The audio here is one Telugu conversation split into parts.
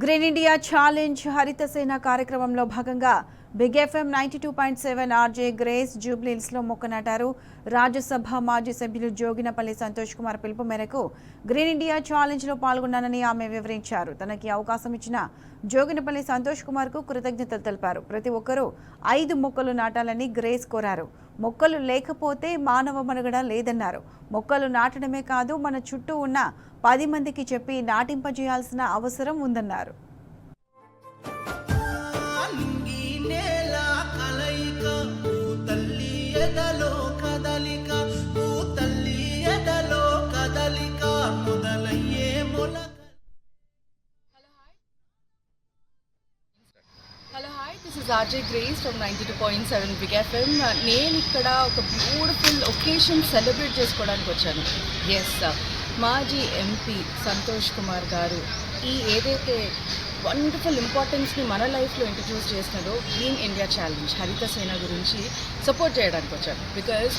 గ్రీన్ ఇండియా ఛాలెంజ్ హరిత సేన కార్యక్రమంలో భాగంగా big FM 92.7 RJ Grace Jubilee Hills లో మొక్క నాటారు. రాజ్యసభ మాజీ సభ్యులు జోగినపల్లి సంతోష్ కుమార్ పిలుపు మేరకు గ్రీన్ ఇండియా ఛాలెంజ్ లో పాల్గొన్నానని ఆమె వివరించారు. తనకి అవకాశం ఇచ్చిన జోగినపల్లి సంతోష్ కుమార్ కు కృతజ్ఞతలు తెలిపారు. ప్రతి ఒక్కరూ 5 మొక్కలు నాటాలని గ్రేస్ కోరారు. మొక్కలు లేకపోతే మానవ మనుగడ లేదన్నారు. మొక్కలు నాటడమే కాదు, మన చుట్టూ ఉన్న 10 మందికి చెప్పి నాటింపజేయాల్సిన అవసరం ఉందన్నారు. This is RJ Grace from 92.7 Big FM. నేను ఇక్కడ ఒక బ్యూటిఫుల్ ఒకేషన్ సెలబ్రేట్ చేసుకోవడానికి వచ్చాను. ఎస్, మాజీ ఎంపీ సంతోష్ కుమార్ గారు ఈ ఏదైతే వండర్ఫుల్ ఇంపార్టెన్స్ని మన లైఫ్లో ఇంట్రడ్యూస్ చేసినారో గ్రీన్ ఇండియా ఛాలెంజ్ హరిత సేన గురించి సపోర్ట్ చేయడానికి వచ్చాను. బికాజ్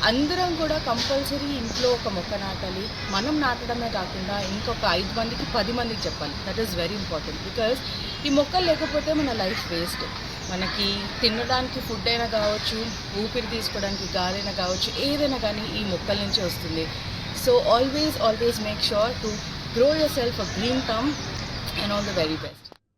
అందరం కూడా కంపల్సరీ ఇంట్లో ఒక మొక్క నాటాలి. మనం నాటడమే కాకుండా ఇంకొక 5 మందికి 10 మందికి చెప్పాలి. That is very important. Because ఈ మొక్కలు లేకపోతే మన లైఫ్ వేస్ట్. మనకి తినడానికి ఫుడ్ అయినా కావచ్చు, ఊపిరి తీసుకోవడానికి గాలైనా కావచ్చు, ఏదైనా కానీ ఈ మొక్కల నుంచే వస్తుంది. So always make sure to grow yourself a green thumb and all the very best.